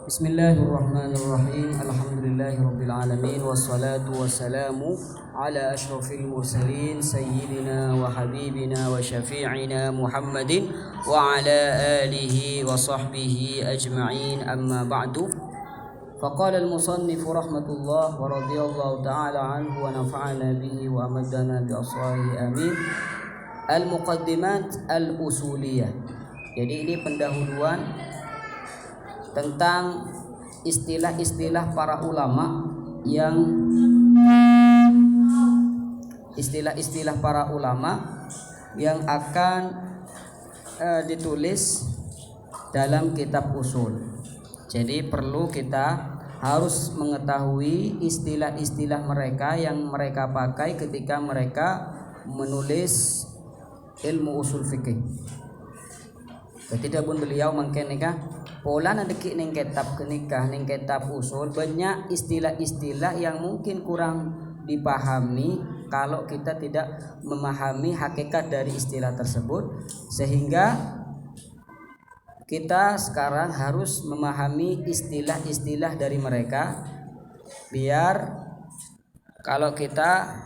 Bismillahirrahmanirrahim. Alhamdulillahirabbil alamin wassalatu wassalamu ala asyrafil mursalin sayyidina wa habibina wa syafi'ina Muhammadin wa ala alihi wa sahbihi ajma'in, amma ba'du. Faqala al-musannif rahmatullah wa radiyallahu ta'ala anhu wa nafa'ana bihi wa amadana bi asrarihi amin. Al-muqaddimat al-usuliyah. Jadi ini pendahuluan tentang istilah-istilah para ulama yang akan ditulis dalam kitab usul. Jadi perlu kita harus mengetahui istilah-istilah mereka yang mereka pakai ketika mereka menulis ilmu usul fikih. Ketika pun beliau mengkenikah pola nadeki ning kitab kenikah ning kitab usul, banyak istilah-istilah yang mungkin kurang dipahami kalau kita tidak memahami hakikat dari istilah tersebut, sehingga kita sekarang harus memahami istilah-istilah dari mereka biar kalau kita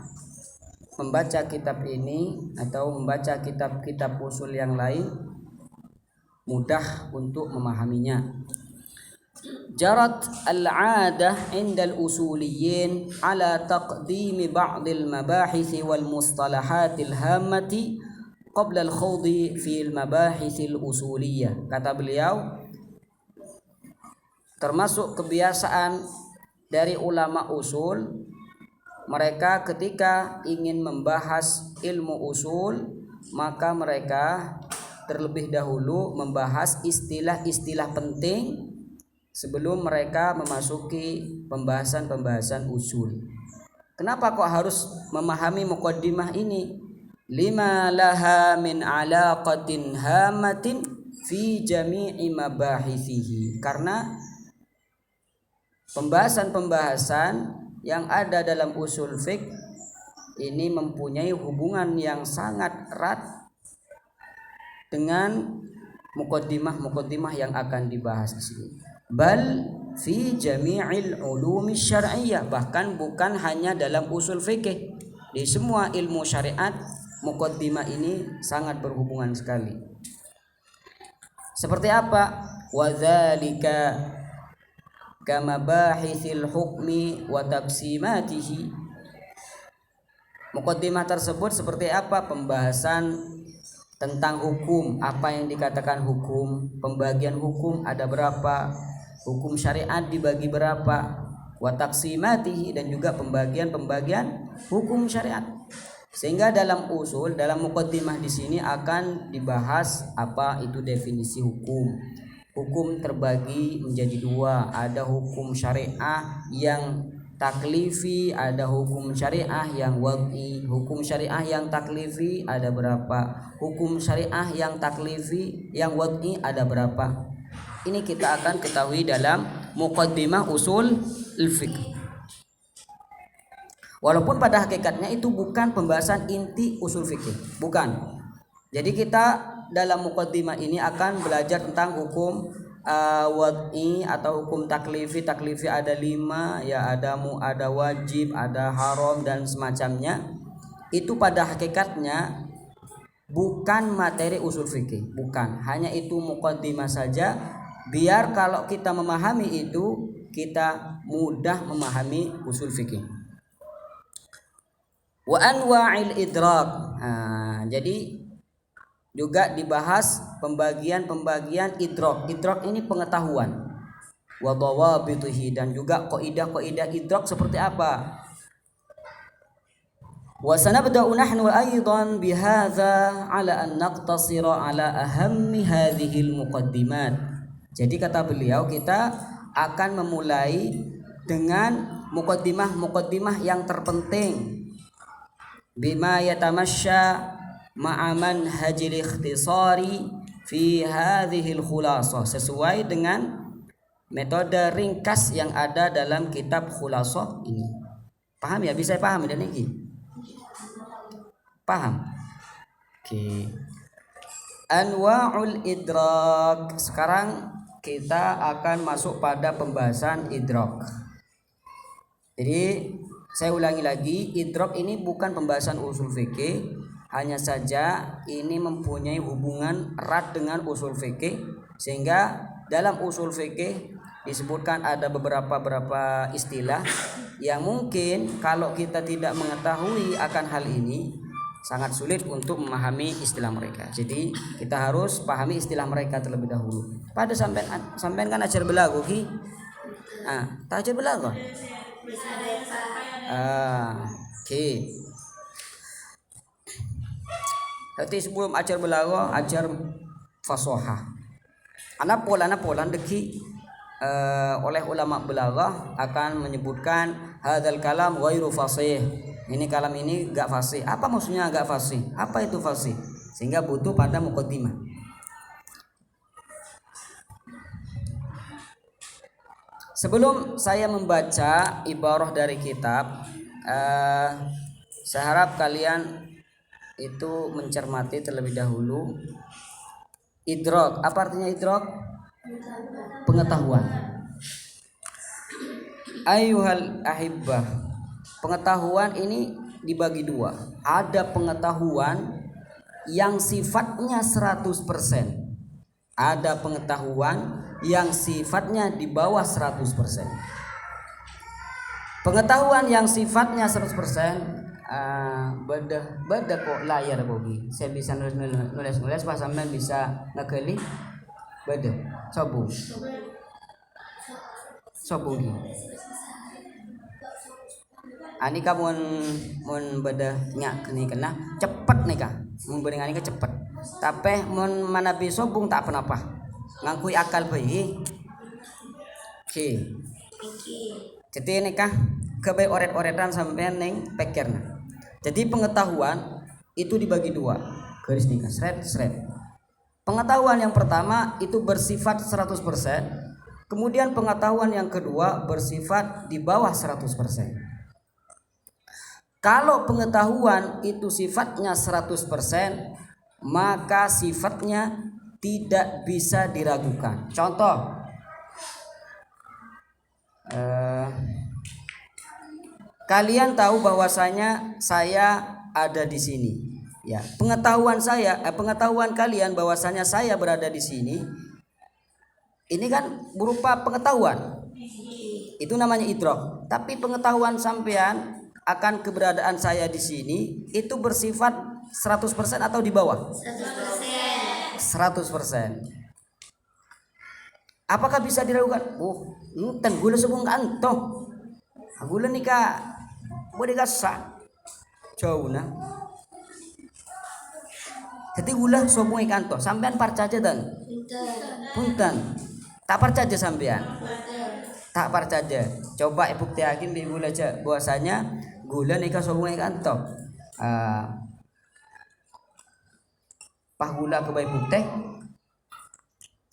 membaca kitab ini atau membaca kitab-kitab usul yang lain mudah untuk memahaminya. Jarat al-'adah 'inda al-usuliyyin 'ala taqdim ba'd al-mabahith wal mustalahat al-hammati qabla al-khawd fi al-mabahith al-usuliyyah. Kata beliau, termasuk kebiasaan dari ulama usul, mereka ketika ingin membahas ilmu usul maka mereka terlebih dahulu membahas istilah-istilah penting sebelum mereka memasuki pembahasan-pembahasan usul. Kenapa kok harus memahami muqaddimah ini? Lima laha min alaqatin hamatin fi jami'i mabahithihi. Karena pembahasan-pembahasan yang ada dalam usul fiqh ini mempunyai hubungan yang sangat erat dengan muqaddimah yang akan dibahas di sini. Bal fi jami'il ulumi syar'iyyah, bahkan bukan hanya dalam usul fikih, di semua ilmu syariat muqaddimah ini sangat berhubungan sekali. Seperti apa? Wa dzalika kama bahithil hukmi wa taqsimatihi. Muqaddimah tersebut seperti apa? Pembahasan tentang hukum, apa yang dikatakan hukum, pembagian hukum ada berapa, hukum syariat dibagi berapa, wa taqsimatihi, dan juga pembagian hukum syariat. Sehingga dalam usul, dalam muqaddimah di sini akan dibahas apa itu definisi hukum. Hukum terbagi menjadi dua, ada hukum syariah yang taklifi, ada hukum syariah yang wad'i. Hukum syariah yang taklifi ada berapa? Hukum syariah yang taklifi yang wad'i ada berapa? Ini kita akan ketahui dalam muqaddimah usul al-fiqh. Walaupun pada hakikatnya itu bukan pembahasan inti usul fikih, bukan. Jadi kita dalam muqaddimah ini akan belajar tentang hukum wad'i atau hukum taklifi. Taklifi ada 5 ya, ada wajib, ada haram dan semacamnya. Itu pada hakikatnya bukan materi usul fikih, bukan. Hanya itu muqaddimah saja biar kalau kita memahami itu kita mudah memahami usul fikih. Wa anwa'il idrak. Jadi juga dibahas pembagian idrak. Idrak ini pengetahuan. Wa dhawabituhi, dan juga kaidah-kaidah idrak seperti apa. Wa sanabda'u nahnu aidan bihadza ala an naqtasira ala ahammi hadhihi al-muqaddimat. Jadi kata beliau, kita akan memulai dengan muqaddimah yang terpenting. Bima yatamasya ma'a manhajil ikhtisari fi hadhil khulasah, sesuai dengan metode ringkas yang ada dalam kitab khulasah ini. Paham ya? Bisa paham dan ini? Paham? Oke. Anwa'ul idrak. Sekarang kita akan masuk pada pembahasan idrok. Jadi saya ulangi lagi, idrok ini bukan pembahasan usul fikih, hanya saja ini mempunyai hubungan erat dengan usul fikih, sehingga dalam usul fikih disebutkan ada beberapa istilah yang mungkin kalau kita tidak mengetahui akan hal ini sangat sulit untuk memahami istilah mereka. Jadi kita harus pahami istilah mereka terlebih dahulu. Pada sampean kan ajar belago ki. Tak ajar belago. Oke. Nanti sebelum ajar belago, ajar fasoha. Anak pola deki oleh ulama belaghah akan menyebutkan hadzal kalam ghairu fasih. Ini kalam ini enggak fasih. Apa maksudnya enggak fasih? Apa itu fasih? Sehingga butuh pada muqaddimah. Sebelum saya membaca ibarah dari kitab, saya harap kalian itu mencermati terlebih dahulu idrok. Apa artinya idrok? Pengetahuan. Ayyuhal ahibbah, pengetahuan ini dibagi dua. Ada pengetahuan yang sifatnya 100%. Ada pengetahuan yang sifatnya di bawah 100%. Pengetahuan yang sifatnya 100%, beda kok layar bogi. Saya bisa nulis pas sampean bisa ngekeli. Beda. Sobung. Ani ka mun beda nyak ni kena cepet nih kah. Mun beringani ka cepet. Tapi mun manabi sobung tak apa-apa. Ngangkui akal bayi. Oke. Jadi ini kah kebe oret-oretan sampean ning pekerna. Jadi pengetahuan itu dibagi dua. Garis nih kah seret. Pengetahuan yang pertama itu bersifat 100%. Kemudian pengetahuan yang kedua bersifat di bawah 100%. Kalau pengetahuan itu sifatnya 100%, maka sifatnya tidak bisa diragukan. Contoh, kalian tahu bahwasanya saya ada di sini. Ya, pengetahuan kalian bahwasanya saya berada di sini. Ini kan berupa pengetahuan. Itu namanya idrok. Tapi pengetahuan sampean akan keberadaan saya di sini itu bersifat 100% atau di bawah? 100%. Apakah bisa diragukan? Ten gula sebung kanto. Gula nika boleh gasa. Jauh nah. Jadi gula sobung kanto. Sampean percaya dan? Punten. Tak percaya sampean. Tak percaya. Coba bukti yakin di gula aja bahwasanya gula nika sobung kanto. Pah gula ke bayi bukti.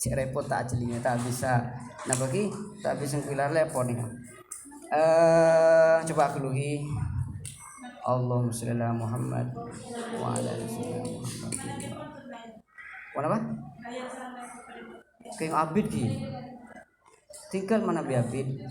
Cek repot tak jelinya tak bisa. Nah bagi tak bisa ngilar lepon nih. Coba keluhi. Allahumma sholli ala Muhammad wa ala ali Muhammad. Apa? Kayak abid ki. Tinggal mana biabid.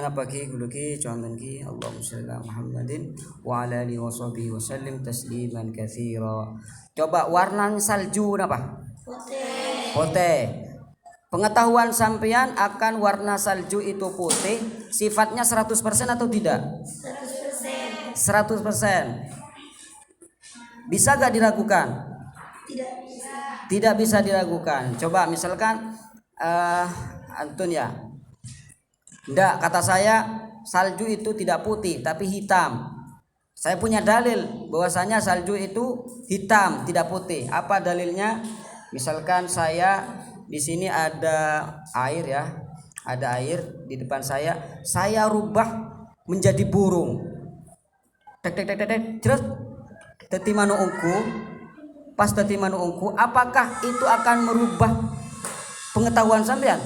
Napa ki guluki contoh ki Allahumma sholli ala Muhammadin wa ala alihi washabihi wasallim tasliman katsira. Coba warna salju napa? Putih. Pengetahuan sampean akan warna salju itu putih sifatnya 100% atau tidak? 100%. Bisa gak diragukan? Tidak bisa diragukan. Coba misalkan Antun ya. Enggak, kata saya salju itu tidak putih tapi hitam. Saya punya dalil bahwasanya salju itu hitam, tidak putih. Apa dalilnya? Misalkan saya di sini ada air ya. Ada air di depan saya rubah menjadi burung. Tek jerat. Teti manu ungku. Pas teti manu ungku, apakah itu akan merubah pengetahuan sampean?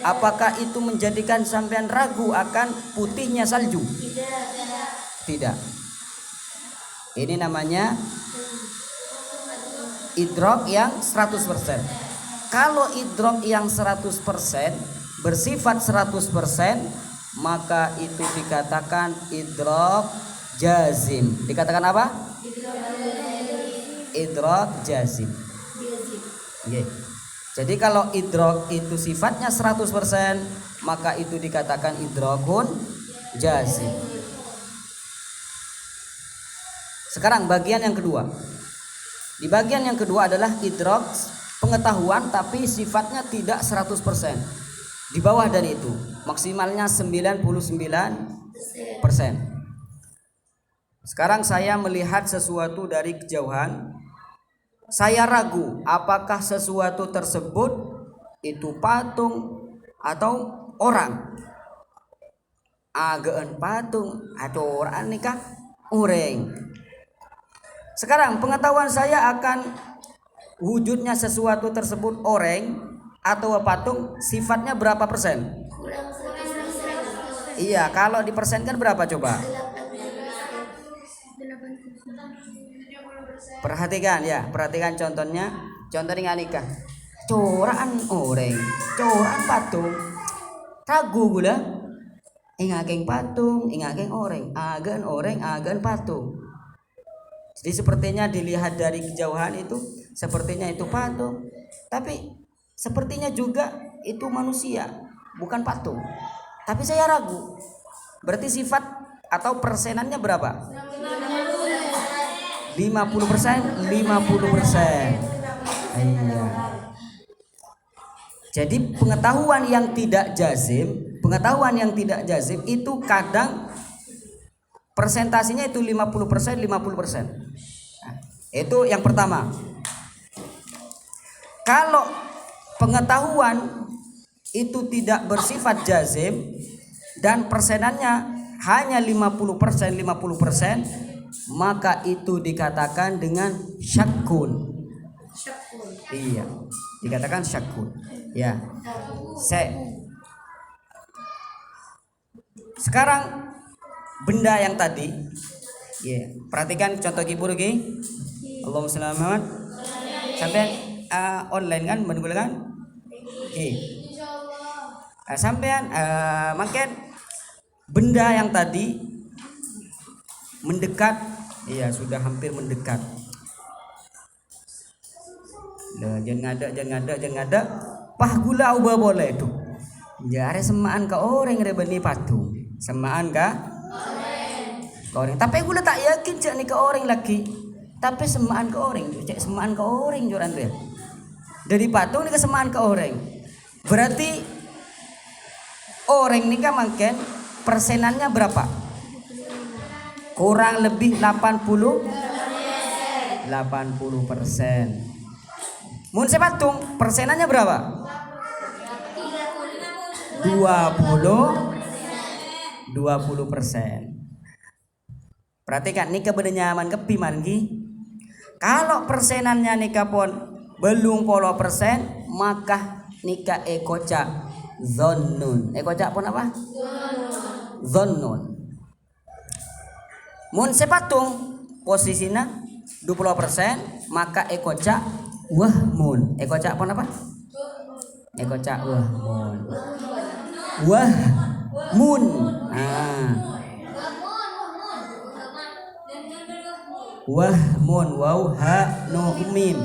Apakah itu menjadikan sampean ragu akan putihnya salju? Tidak. Ini namanya idrok yang 100%. Kalau idrok yang 100% bersifat 100%, maka itu dikatakan idrok jazim. Dikatakan apa? Idrok jazim. Okay. Jadi kalau idrok itu sifatnya 100%, maka itu dikatakan idrokun jazim. Sekarang bagian yang kedua. Di bagian yang kedua adalah idrok pengetahuan tapi sifatnya tidak 100%. Di bawah dari itu, maksimalnya 99%. Sekarang saya melihat sesuatu dari kejauhan. Saya ragu apakah sesuatu tersebut itu patung atau orang. Agaan patung atau orang nikah ureng. Sekarang pengetahuan saya akan wujudnya sesuatu tersebut orang atau patung sifatnya berapa persen? Iya, kalau dipersenkan berapa coba? Perhatikan ya, perhatikan contohnya. Contoh dengan nikah. Coraan orang, coraan patung. Ragu gula. Ingakeng patung, ingakeng orang, agan patung. Jadi sepertinya dilihat dari kejauhan itu sepertinya itu patung, tapi sepertinya juga itu manusia, bukan patung. Tapi saya ragu. Berarti sifat atau persenannya berapa? 50%, 50%. Iya. Jadi pengetahuan yang tidak jazim itu kadang persentasinya itu 50%, 50%. Nah, itu yang pertama. Kalau pengetahuan itu tidak bersifat jazim dan persenannya hanya 50%, 50%, maka itu dikatakan dengan syakun. Iya, dikatakan syakun. Ya. Sekarang benda yang tadi, ya, perhatikan contoh kibur lagi. Allahumma shalli ala Muhammad. Sampai online kan menggunakan. Oke. Sampean makin benda yang tadi mendekat, iya sudah hampir mendekat. Jangan ada. Pah gula ubah boleh tuh. Ya ada semaan ke orang rebeni patung. Semaan ke orang. Tapi gula tak yakin cak ni ke orang lagi. Tapi semaan ke orang, cak semaan ke orang joran dia. Dari patung ni ke semaan ke orang. Berarti orang ni kan makin persenannya berapa? Kurang lebih 80%. Mun sepatung persenannya berapa? 20%. Perhatikan nika bedenyaman kepi mangi. Kalau persenannya nika pon belum 10%, maka nika ekoca zonnun. Ekoca pun apa? Zonnun. Mun sepatung posisinya 20%, maka ekoca wahmun. Ekoca pun apa? Ekoca wahmun. Wahmun. Wahmun, waw ha no mim.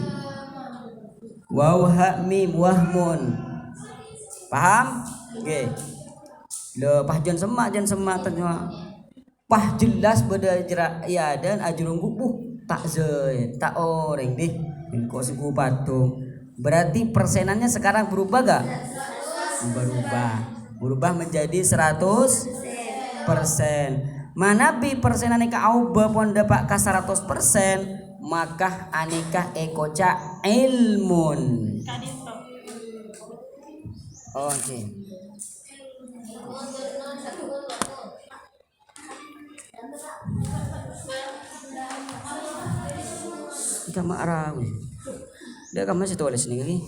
Waw ha mim wahmun. Paham? Oke. Le pah jan semak terjemah. Pah jelas beda jerak ya dan ajurung gupuh tak zai tak orang deh. Kok suku patung. Berarti persenannya sekarang berubah gak? Berubah menjadi 100%. Manapi persenan eka auba pon dapat ka 100%, maka anika ekoca ilmun. Oke. Kita marah. Dia kan masih tulis nih lagi.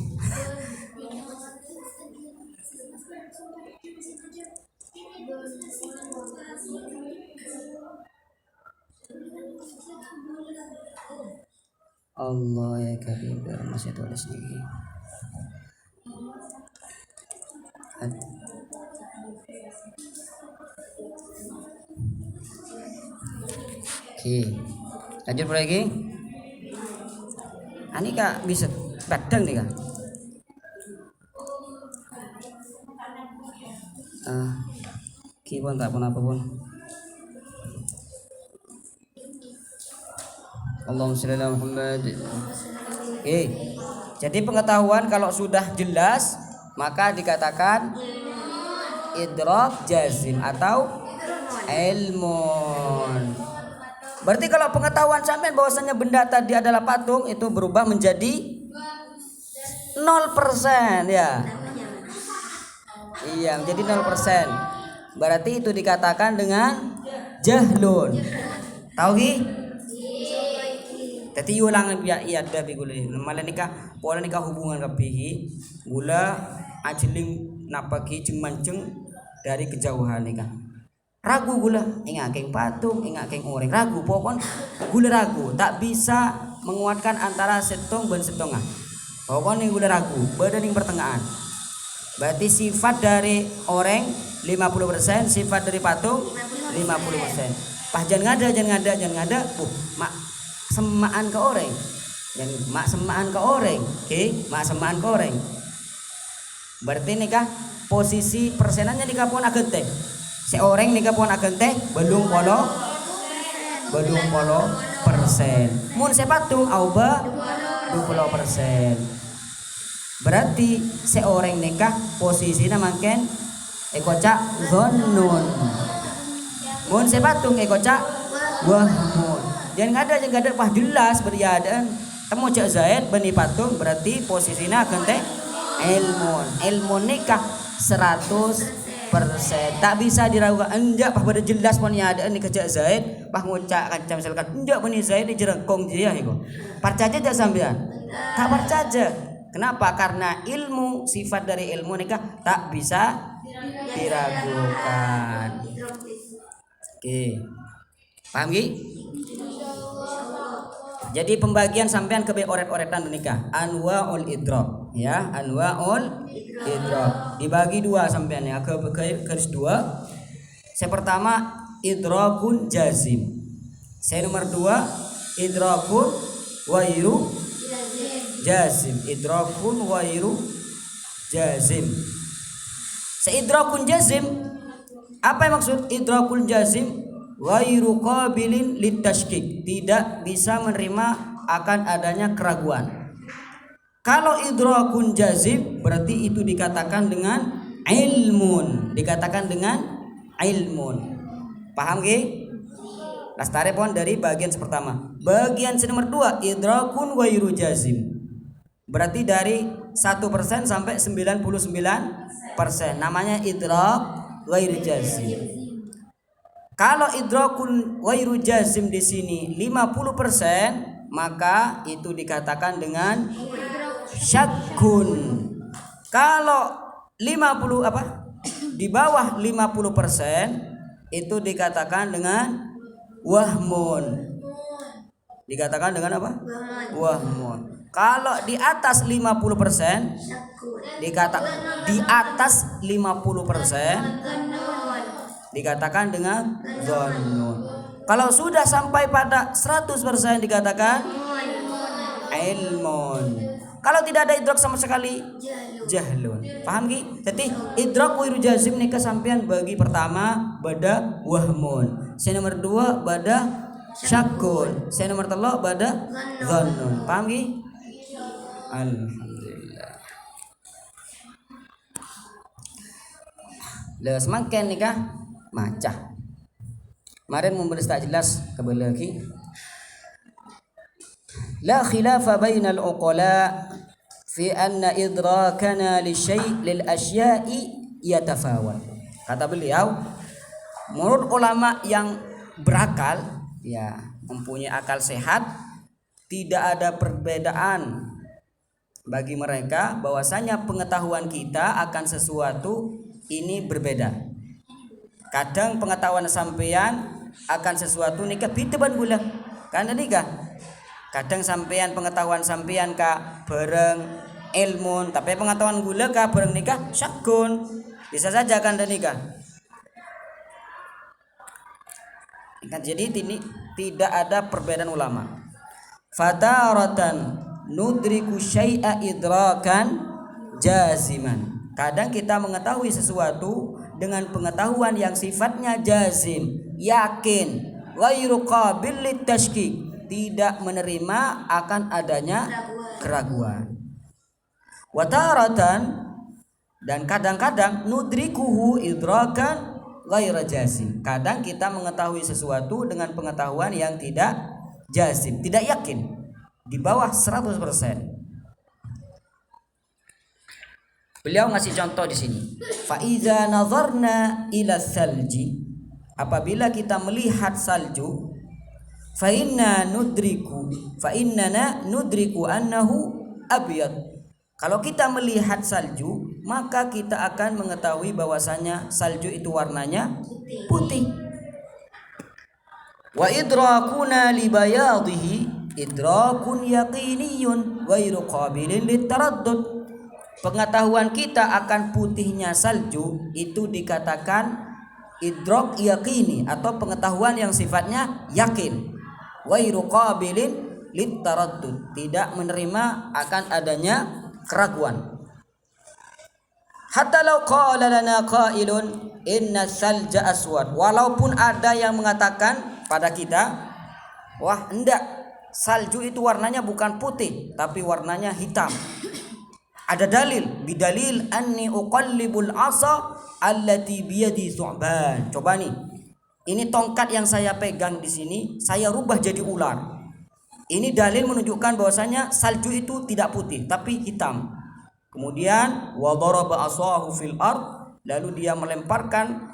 Allah ya karim masih tulis lagi. Oke, lanjut lagi. Ini kak bisa padang nih kak. Kipon tak pun apa pun. Allahumma sholli ala Muhammad. Oke. Jadi pengetahuan kalau sudah jelas maka dikatakan idrak jazim atau ilmun. Berarti kalau pengetahuan sampean bahwasanya benda tadi adalah patung itu berubah menjadi 0% ya. Iya, menjadi 0%. Berarti itu dikatakan dengan jahlun. Tahu ki? Tadi ulang ya iya ada bigule. Malah nikah pola nikah hubungan kabeh gula ajeling napaki jeung manceng dari kejauhan nikah. Ragu gula ingakeng patung, ingakeng orang ragu pokon gula ragu tak bisa menguatkan antara setong dan setengah. Pokoknya gula ragu, berada di pertengahan. Berarti sifat dari orang 50%, sifat dari patung 50%. Pah jangan ngada. Mak semaan ke orang. Dan mak semaan ke orang. Oke, mak semaan ke orang. Berarti nikah posisi persenannya nikah pun agak teh. Seorang nikah pun agak teh belum polo persen. Mun sepatung auba 20%. Berarti seorang nikah posisinya makin ekocak zonun. Mun sepatung ekocak wahmun. Jangan ada pah jelas beriadaan. Temu cak Zaid bani patung berarti posisinya akan teh ilmun nikah 100%. Tak bisa diragukan enjak pah pada jelas pun ada nikah cak Zaid pah ngucak kancam misalkan enjak bani Zaid dijerengkong dia iku. Percaya aja sampean. Tak percaya. Kenapa? Karena ilmu, sifat dari ilmu nikah tak bisa diragukan. Oke. Paham ki? Jadi pembagian sampean ke oret-oretan nikah. Anwaul idrak, ya, anwaul idrak. Dibagi dua sampean ya, ke garis dua. Saya pertama idrakun jazim. Saya nomor dua idrakun wairu jazim. Idrakun wairu jazim. Seidrakun jazim. Apa yang maksud idrakun jazim? Wairu qabilin litashkik, tidak bisa menerima akan adanya keraguan. Kalau idrakun jazim berarti itu dikatakan dengan ilmun, dikatakan dengan ilmun. Paham ki? Lastare pon dari bagian pertama. Bagian nomor 2 idrakun wairu jazim. Berarti dari 1% sampai 99%. Namanya idrak wairu jazim. Kalau idrakun wairu jazim di sini 50%, maka itu dikatakan dengan syakkun. Kalau 50 apa? Di bawah 50% itu dikatakan dengan wahmun. Dikatakan dengan apa? Wahmun. Kalau di atas 50%, di atas 50% dikatakan dengan dhannun. Kalau sudah sampai pada 100% dikatakan ilmun. Kalau tidak ada idrak sama sekali jahlun. Paham ki? Jadi idrak wairu jazim nikah sampean bagi pertama bada wahmun. Saya nomor 2 bada syakkun. Saya nomor 3 bada dhannun. Paham ki? Alhamdulillah. Lah semakin nikah macah. Kemarin memberi tak jelas kebelah lagi. La khilafa bainal uqala fi anna idrakana lil asya'i yatafawat. Kata beliau, menurut ulama yang berakal, ya, mempunyai akal sehat, tidak ada perbedaan bagi mereka bahwasanya pengetahuan kita akan sesuatu ini berbeda. Kadang pengetahuan sampean akan sesuatu nikah beda ban gula. Karena nikah Kadang sampean pengetahuan sampean ka bareng ilmu, tapi pengetahuan gula ka bareng nikah syakun. Bisa saja kan dan nikah. Jadi ini tidak ada perbedaan ulama. Fataratan nudriku syai'a idrakan jaziman. Kadang kita mengetahui sesuatu dengan pengetahuan yang sifatnya jazim, yakin, ghairu qabil litashkik, tidak menerima akan adanya keraguan. Wataratan, dan kadang-kadang nudrikuhu idrakan ghaira jazim. Kadang kita mengetahui sesuatu dengan pengetahuan yang tidak jazim, tidak yakin, di bawah 100%. Beliau ngasih contoh di sini. Fa iza nazarna ila salji, apabila kita melihat salju, fa innana nudriku annahu abyad. Kalau kita melihat salju, maka kita akan mengetahui bahwasanya salju itu warnanya putih. Wa idrakuna li bayadihi idrakun yaqiniyun ghairu qabilin litaraddud. Pengetahuan kita akan putihnya salju itu dikatakan idrak yaqini atau pengetahuan yang sifatnya yakin. Ghairu qabilin litaraddud, tidak menerima akan adanya keraguan. Hatta law qala lana qailun inna salja aswad, walaupun ada yang mengatakan pada kita, wah enggak, salju itu warnanya bukan putih tapi warnanya hitam. Ada dalil, bidalil anni uqallibul asa allati biyadi thu'ban. Coba nih, ini tongkat yang saya pegang di sini saya rubah jadi ular. Ini dalil menunjukkan bahwasanya salju itu tidak putih tapi hitam. Kemudian wa daraba asahu fil ard, lalu dia melemparkan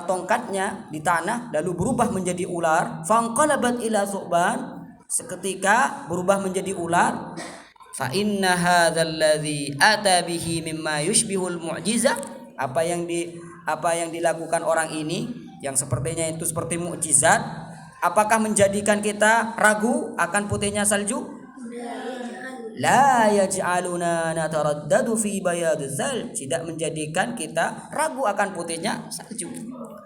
tongkatnya di tanah lalu berubah menjadi ular. Fanqalabat ila thu'ban, seketika berubah menjadi ular. Fa inna hadzal ladzi ata bihi mimma yushbihul mu'jizah, apa yang dilakukan orang ini yang sepertinya itu seperti mukjizat, apakah menjadikan kita ragu akan putihnya salju? La yaj'aluna nataraddadu fi bayadil salj, tidak menjadikan kita ragu akan putihnya salju.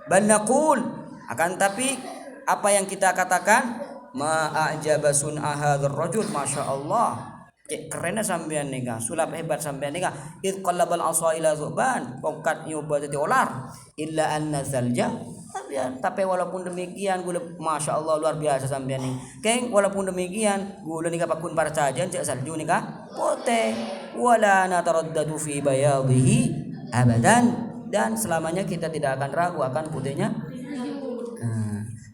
Bal naqul, akan tapi apa yang kita katakan, ma a'jaba sun'a hadzal rajul, masyaallah, kerennya sampean nika, sulap hebat sampean nika. Id qallabal asa ila zuban, tongkat nyoba jadi ular. Illa anna zalja, tapi walaupun demikian gula, masya Allah luar biasa sampean nih. Keng walaupun demikian gula nika pakun parcajan cak salju nika putih. Wala nataraddadu fi bayadihi abadan, dan selamanya kita tidak akan ragu akan putihnya.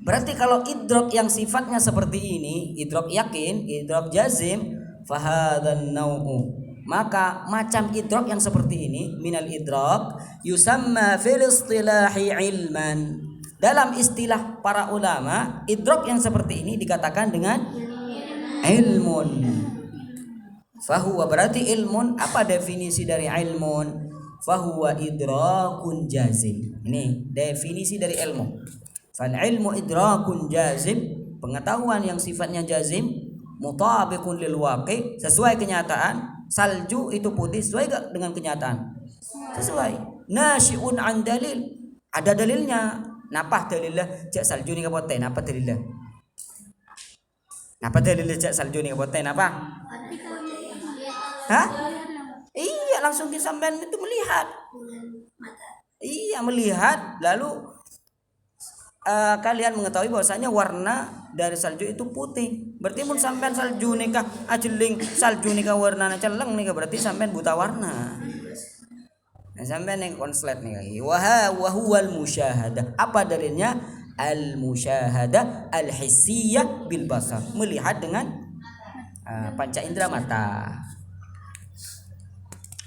Berarti kalau idrok yang sifatnya seperti ini, idrok yakin, idrok jazim, fahadhan nau'u, maka macam idrak yang seperti ini, minal idrak yusamma fil istilahi ilman, dalam istilah para ulama idrak yang seperti ini dikatakan dengan ilmun. Fahuwa, berarti ilmun, apa definisi dari ilmun? Fahuwa idrakun jazim. Ini definisi dari ilmu. Fal ilmu idrakun jazim, pengetahuan yang sifatnya jazim, mutabiqun lil waqi, sesuai kenyataan. Salju itu putih sesuai gak dengan kenyataan? Sesuai. Nasyi'un an dalil, ada dalilnya. Napa dalilnya cek salju ni kapoten? Apa dalilnya? Napa dalilnya cek salju ni kapoten? Apa? Hah? Iya, langsung disampaikan itu melihat. Iya, melihat lalu kalian mengetahui bahwasanya warna dari salju itu putih. Berarti mun sampean salju nikah ajeling, salju nikah warnanya celeng nikah, berarti sampean buta warna. Nah, sampean yang konslet nikah. Wa huwal musyahadah. Apa dalilnya? Al musyahadah al hissiyah bil basar, melihat dengan panca indera mata.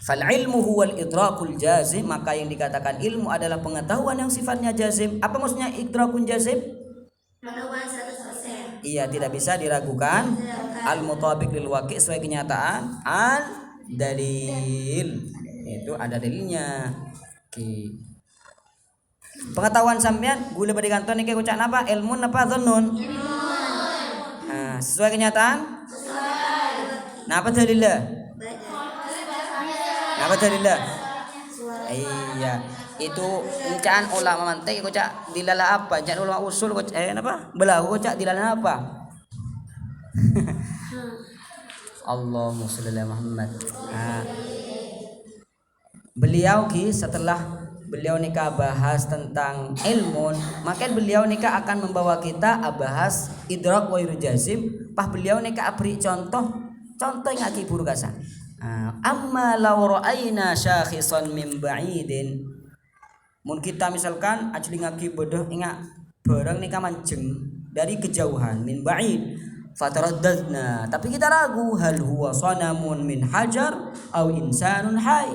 Fal ilmu huwal idrakul jazim, maka yang dikatakan ilmu adalah pengetahuan yang sifatnya jazim. Apa maksudnya idrakun jazim? Pengetahuan 100%. Iya, tidak bisa diragukan. Al mutabiq lil waqi, sesuai kenyataan. Al dalil, itu ada dalilnya. Oke. Pengetahuan sampean gula badi kanton iki ucap apa? Ilmun apa dzannun? Nah, sesuai kenyataan? Napa dalilnya? Napa dalilnya? Iya, itu encaan ulama mantek kok cak dilala apa? Encaan ulama usul kok apa? Belahu kok cak dilala apa? Allahumma sholli ala Muhammad. Nah, beliau setelah beliau nikah bahas tentang ilmu, maka beliau nikah akan membawa kita bahas idrak wa irjazim. Pah beliau nikah beri contoh yang aki buru kasa. Amma law ra'ayna syakhisan min ba'idin. Mun kita misalkan ajli ngaki bodoh ingat barang nikah manceng dari kejauhan min ba'id. Fataraddadna, tapi kita ragu hal huwa sanamun min hajar au insanun hayy.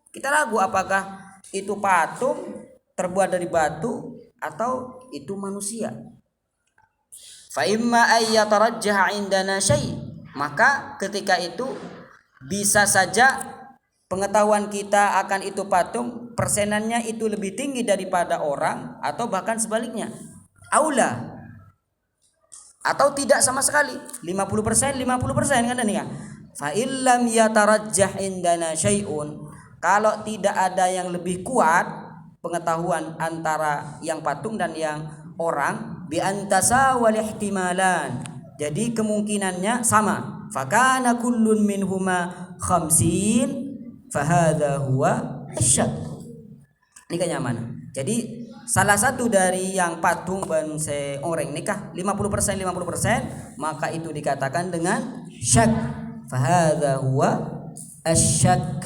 Kita ragu apakah itu patung terbuat dari batu atau itu manusia. Fa imma ay yatarajjah indana syai', maka ketika itu bisa saja pengetahuan kita akan itu patung persenannya itu lebih tinggi daripada orang, atau bahkan sebaliknya aula, atau tidak sama sekali 50% kan nih ya. Fa illam yatarajjah indana syai'un, kalau tidak ada yang lebih kuat pengetahuan antara yang patung dan yang orang, bi antasa wal ihtimalan, jadi kemungkinannya sama. Fakana kullun minhuma khamsin fahadha huwa asyak. Ini kayaknya mana? Jadi salah satu dari yang patung ban seorang nikah 50%, maka itu dikatakan dengan syak. Fahadha huwa asyak.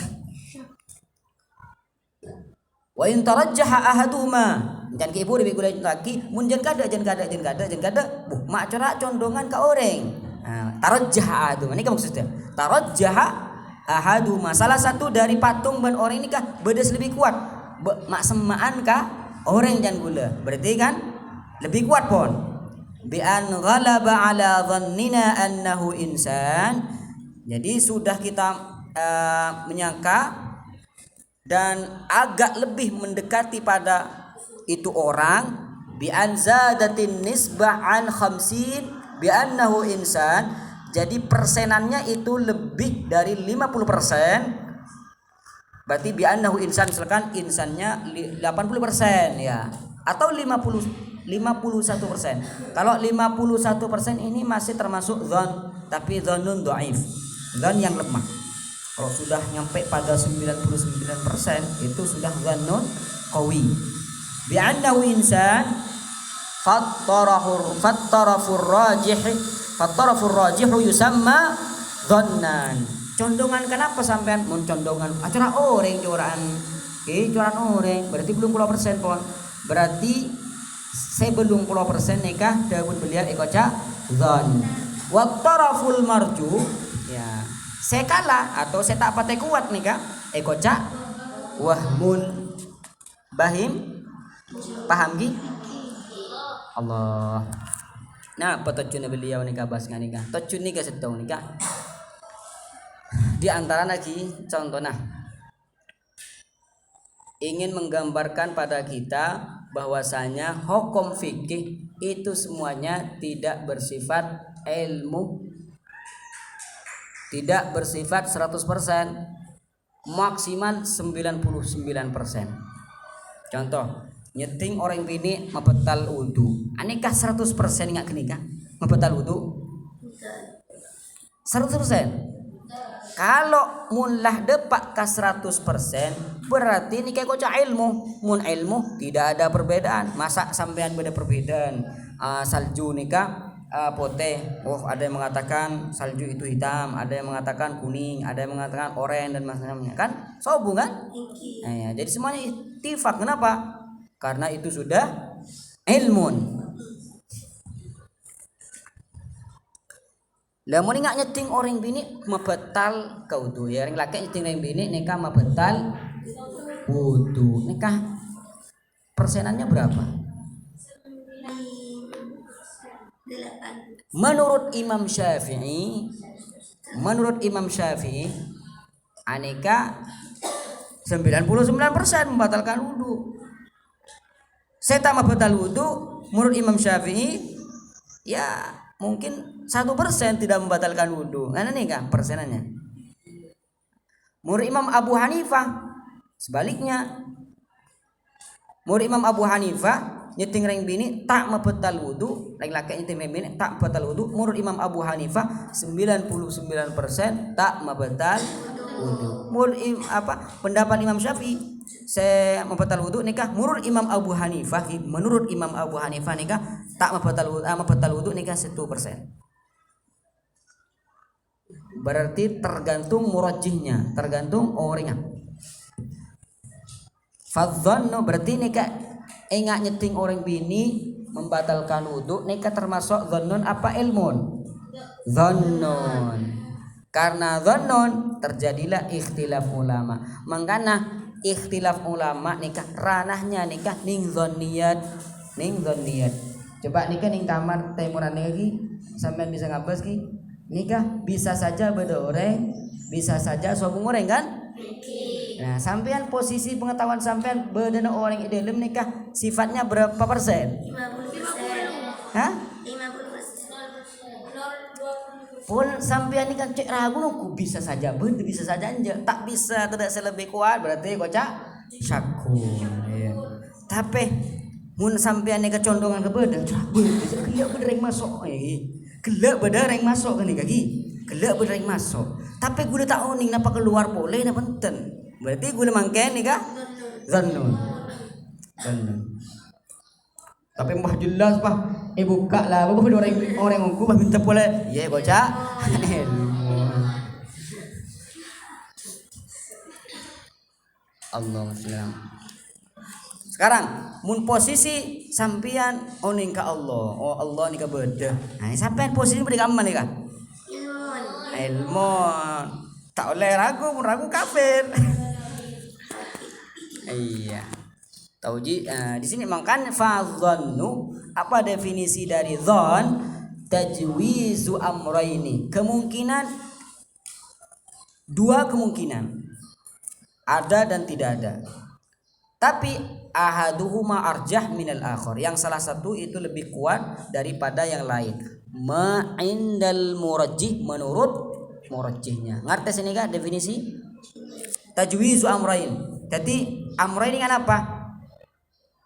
Wa in tarajjaha ahaduhuma, jangan ke ibu lebih gula lagi, mun jan kada mak corak condongan ke orang. Tarajjaha ahaduma, ini kan maksudnya tarajjaha ahaduma, salah satu dari patung ban orang nikah bedes lebih kuat mak semaan ka orang jan gula, berarti kan lebih kuat pon. Bi an ghalaba ala dhannina annahu insan, jadi sudah kita menyangka dan agak lebih mendekati pada itu orang. Bi an zadatin nisbah an khamsin bi annahu insan, jadi persenannya itu lebih dari 50%. Berarti bi annahu insan, misalkan insannya 80% ya, atau 51%. Kalau 51% ini masih termasuk dzan, tapi dzannun dhaif, dzan yang lemah. Kalau sudah nyampe pada 99% itu sudah dzannun qawi. Bi annahu insan fattarafur rajih yusamma dhannan. Condongan kenapa sampean mun condongan acara orang joran orang, berarti belum 10% pon, berarti sebelum 10% nikah dawud beliau ekoca dhan. Wattaraful marju, ya sekala atau saya tak pakai kuat nikah ekoca wahmun bahim, paham gi Allah. Nah, petocun beliau nikah bahas nikah. Tocun nikah setahun nikah. Di antara lagi contoh, nah, ingin menggambarkan pada kita bahwasanya hukum fikih itu semuanya tidak bersifat ilmu, tidak bersifat 100%, maksimal 99%. Contoh, nyeting orang bini mabetal wudu, anikah 100% nggak kenikah mabetal wudu 100%. Kalau mullah depak ke 100%, berarti ini kayak kocak ilmu. Mun ilmu tidak ada perbedaan. Masa sampean beda perbedaan? Salju nikah putih. Oh, ada yang mengatakan salju itu hitam, ada yang mengatakan kuning, ada yang mengatakan oranye dan macam-macamnya kan? Sobu kan? Nah, ya, jadi semuanya ittifaq. Kenapa? Karena itu sudah ilmun. Lah mun nggak nyeting orang bini mabetal kaudu ya, orang laki nyeting orang bini nikah mabetal wudu. Nikah persenannya berapa? Menurut Imam Syafi'i anika 99% membatalkan wudu. Saya tak mabetal wudu menurut Imam Syafi'i ya mungkin 1% tidak membatalkan wudhu. Karena nih kak persenannya. Murid Imam Abu Hanifah sebaliknya. Murid Imam Abu Hanifah nyeting reng bini tak membatal wudhu, reng laki nyeting reng bini tak batal wudhu. Menurut Imam Abu Hanifah 99% tak membatal wudhu. Pendapat Imam Syafi'i saya membatal wudhu nikah. Menurut Imam Abu Hanifah nikah tak membatal wudhu nikah 1%. Berarti tergantung murajihnya, tergantung orangnya. Fadzannu berarti nikah enggak nyeting orang bini membatalkan wudhu nikah termasuk dhannun apa ilmun? Dhannun. Karena dhannun terjadilah ikhtilaf ulama. Mangkana ikhtilaf ulama nikah ranahnya nikah ning dhanniyat. Coba nikah ning kamar temuran lagi sampean bisa ngabas ki? Nikah bisa saja beda orang, bisa saja sobung orang kan? Nah, sampean posisi pengetahuan sampean bedana orang dalam nikah sifatnya berapa persen? 50%. Hah? 50%. Pun sampean nikah cek ragu nuku bisa saja beda, bisa saja anja. Tak bisa tidak selebih kuat berarti kocak syakun. Ya. Tapi mun sampean nikah condongan ke beda, gelak beda yang masuk. Gelak beda yang masuk kan nikah ki. Gelak beda yang masuk. Tapi gue udah tahu nih napa keluar boleh napa enten. Berarti gue mangken nih kah? Zannun. Tapi mbah jelas bah, buka lah, bah orang aku bah minta boleh. Iya bocah. Allah Muslim. Sekarang mun posisi sampian oning ka Allah. Oh Allah nika beda. Nah, sampean posisi beda ka mana kah? Ilmun. Tak oleh ragu kafir. Iya. Tauji di sini makan fadzannu apa definisi dari dzan? Tajwizu amrayni. Dua kemungkinan. Ada dan tidak ada. Tapi ahaduhuma arjah minal akhar. Yang salah satu itu lebih kuat daripada yang lain. Ma'indal murajjih menurut murajjihnya. Ngerti sini kah definisi? Tajwizu amrayn. Jadi amrayn ini kan apa?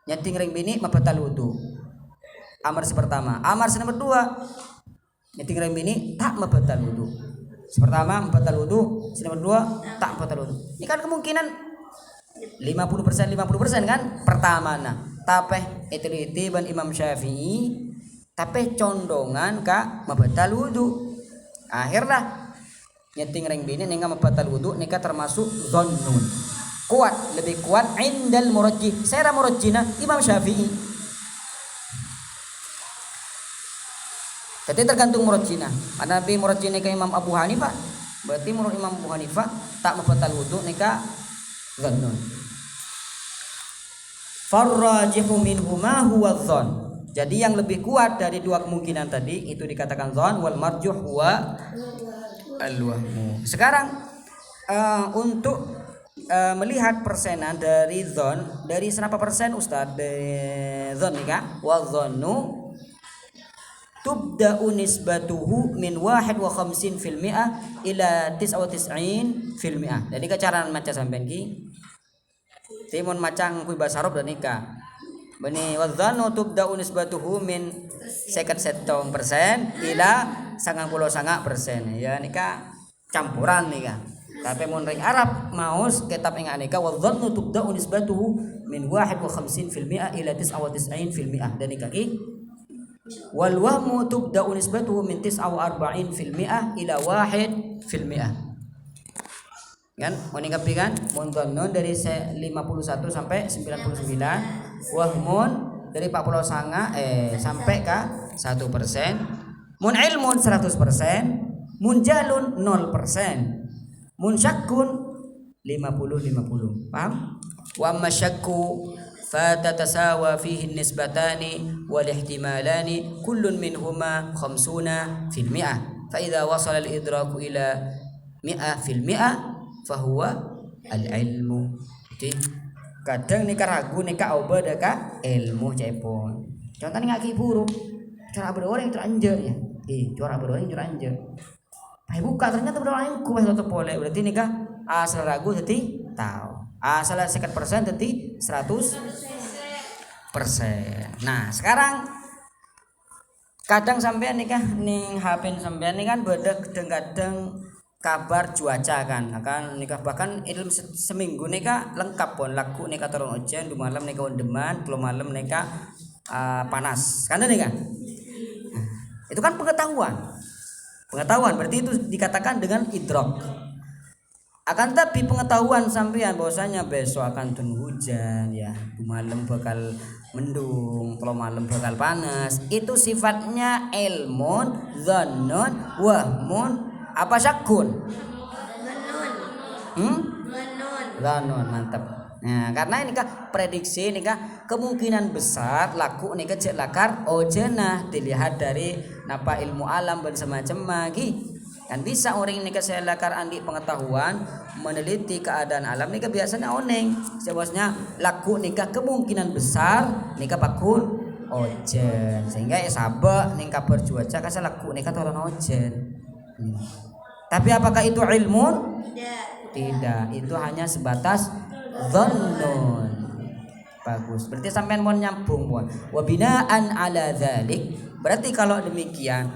Nyeting ring bini membatal wudu. Amar pertama. Amar nomor 2. Nyeting ring bini tak membatal wudu. Pertama membatal wudu, nomor 2 tak membatal wudu. Ini kan kemungkinan 50% kan pertama nah. Tapi itu ban Imam Syafi'i tapi condongan ka membatal wudu. Akhirnya nyeting ring bini ning membatal wudu nika termasuk dhannun. Kuat, lebih kuat indal murajjih. Saya murajjihna Imam Syafi'i. Jadi tergantung murajjihna. Karena nabi murajjihna ke Imam Abu Hanifah, berarti menurut Imam Abu Hanifah tak membatal wudu nika dhannun. Farrajihu minhuma huwa dhon. Jadi yang lebih kuat dari dua kemungkinan tadi itu dikatakan dhon, wal marjuh huwa al-wahmu. Sekarang untuk melihat persenan dari dhon, dari berapa persen Ustaz dhon nikah? Wa dhannu tubda'u nisbatuhu min 51% ila 99%. Jadi cara maca sampean ki timun macang kui bahasa Arab dan nikah. Bani wa dhannu tubda'u nisbatuhu min 57% ila 99%. Ya nikah campuran nikah. Tapi mun ring Arab maus kitab ing anika wa dhannu tubda'u nisbatuhu min 51% ila 99%. Dan nikah ki wal wahmu tubda'u nisbatuhu min 49% ila 1%. Kan mun ingkapi kan mun dhannun dari 51 sampai 99, wahmun dari 49 sampai ke 1%, mun ilmun 100%, mun jalun 0%. Mun syakkun 50-50. Paham? Wa amma syakku fatatasawa fihi nisbatani wal ihtimalani kullun minhuma 50%. Fa idza wasala al idraku ila 100% fahuwa al ilmu. Jadi kadang nika ragu nika obada ka ilmu cepon. Contohnya ngaki buruk. Cara berorang itu anjir ya. Juara berdoa juara anje. Buka ternyata berdoa yang kuat atau boleh. Berarti nikah asal ragu tadi tahu. Asal 50% tadi 100%. Nah, sekarang kadang sampean nikah ning HP sampean ini kan beda kadang-kadang kabar cuaca kan akan nikah bahkan itu seminggu nikah lengkap pun laku nikah turun hujan di malam nikah undeman belum malam nikah panas kan nih kan itu kan pengetahuan berarti itu dikatakan dengan idrok akan tapi pengetahuan sampean bahwasanya besok akan turun hujan ya di malam bakal mendung kalau malam bakal panas itu sifatnya ilmun dzannun wahmun apa syakun? Zanun mantap. Nah, karena ini kah prediksi ini kah kemungkinan besar laku ini kecil lakar ojena dilihat dari napa ilmu alam dan semacam lagi kan bisa orang ini saya lakar andi pengetahuan meneliti keadaan alam ini biasanya oneng sebabnya laku nikah kemungkinan besar nikah pakul ojen sehingga ya sabak nikah bercuaca kasih laku nikah turun ojen. Tapi apakah itu ilmu? Tidak. Itu hanya sebatas dhannun. Bagus. Berarti sampean mau nyambung pun. Wa binaan ala dzalik. Berarti kalau demikian,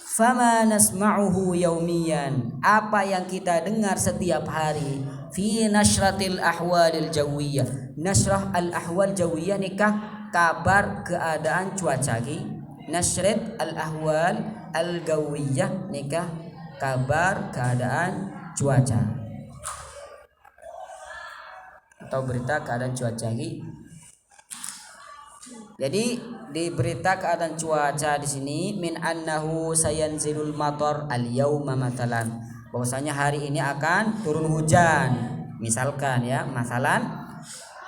fama nasma'uhu yaumiyan. Apa yang kita dengar setiap hari fi nashratil ahwalil jawiyah. Nasrah al ahwal jawiyah nikah kabar keadaan cuaca ki. Nashrat al ahwal al jawiyah nikah kabar keadaan cuaca atau berita keadaan cuaca ini. Jadi di berita keadaan cuaca di sini min annahu sayanzilul matar al yauma matalan bahwasanya hari ini akan turun hujan misalkan ya masalan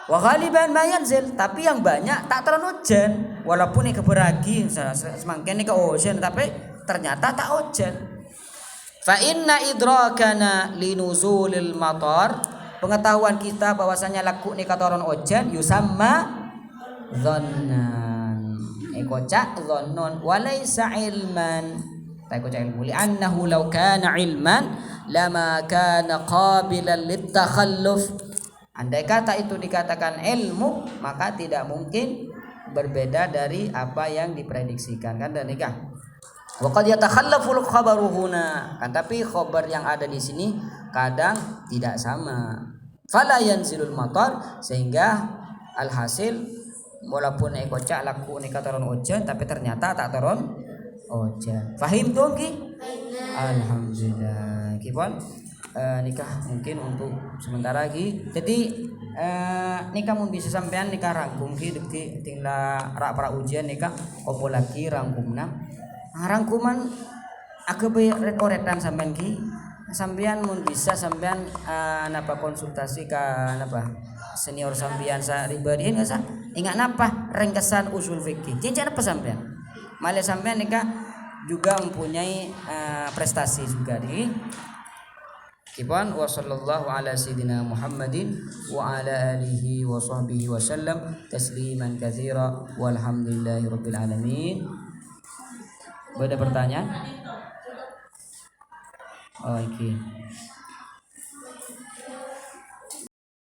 wa ghaliban ma yanzil tapi yang banyak tak turun hujan walaupun ini keberagi semakin ini ke hujan tapi ternyata tak hujan. Fa inna idrakana linuzulil matar pengetahuan kita bahwasanya laku ni katoron hujan yusamma dhannan kocak dhannun walaysa ilman tak kocak ilmu li annahu law kana ilman lama kana qabilan litakhalluf andai kata itu dikatakan ilmu maka tidak mungkin berbeda dari apa yang diprediksikan kan dan nikah. Wa qad yatakhallaful khabaru huna kan tapi khabar yang ada di sini kadang tidak sama. Fala yanzilul matar sehingga alhasil walaupun kocak laku nikah turun hujan tapi ternyata tak turun hujan. Fahim tuh ki? Alhamdulillah. Kipon nikah mungkin untuk sementara lagi. Jadi nikah mun bisa sampean nikah rangkum ki dekti tinggal rak para ujian nikah opo lagi rangkumna. Rangkuman aku oretan sampean ki sampean mun bisa sampean napa konsultasi ka napa senior sampean sa ribadi enggak sah ingat napa ringkesan usul fikih cincin apa sampean malah sampean nikah juga mempunyai prestasi juga nih. Kipon wa sallallahu ala sayyidina Muhammadin wa ala alihi wa sahbihi wa sallam tasliman katsira walhamdulillahi rabbil alamin. Ada pertanyaan? Oh, okay.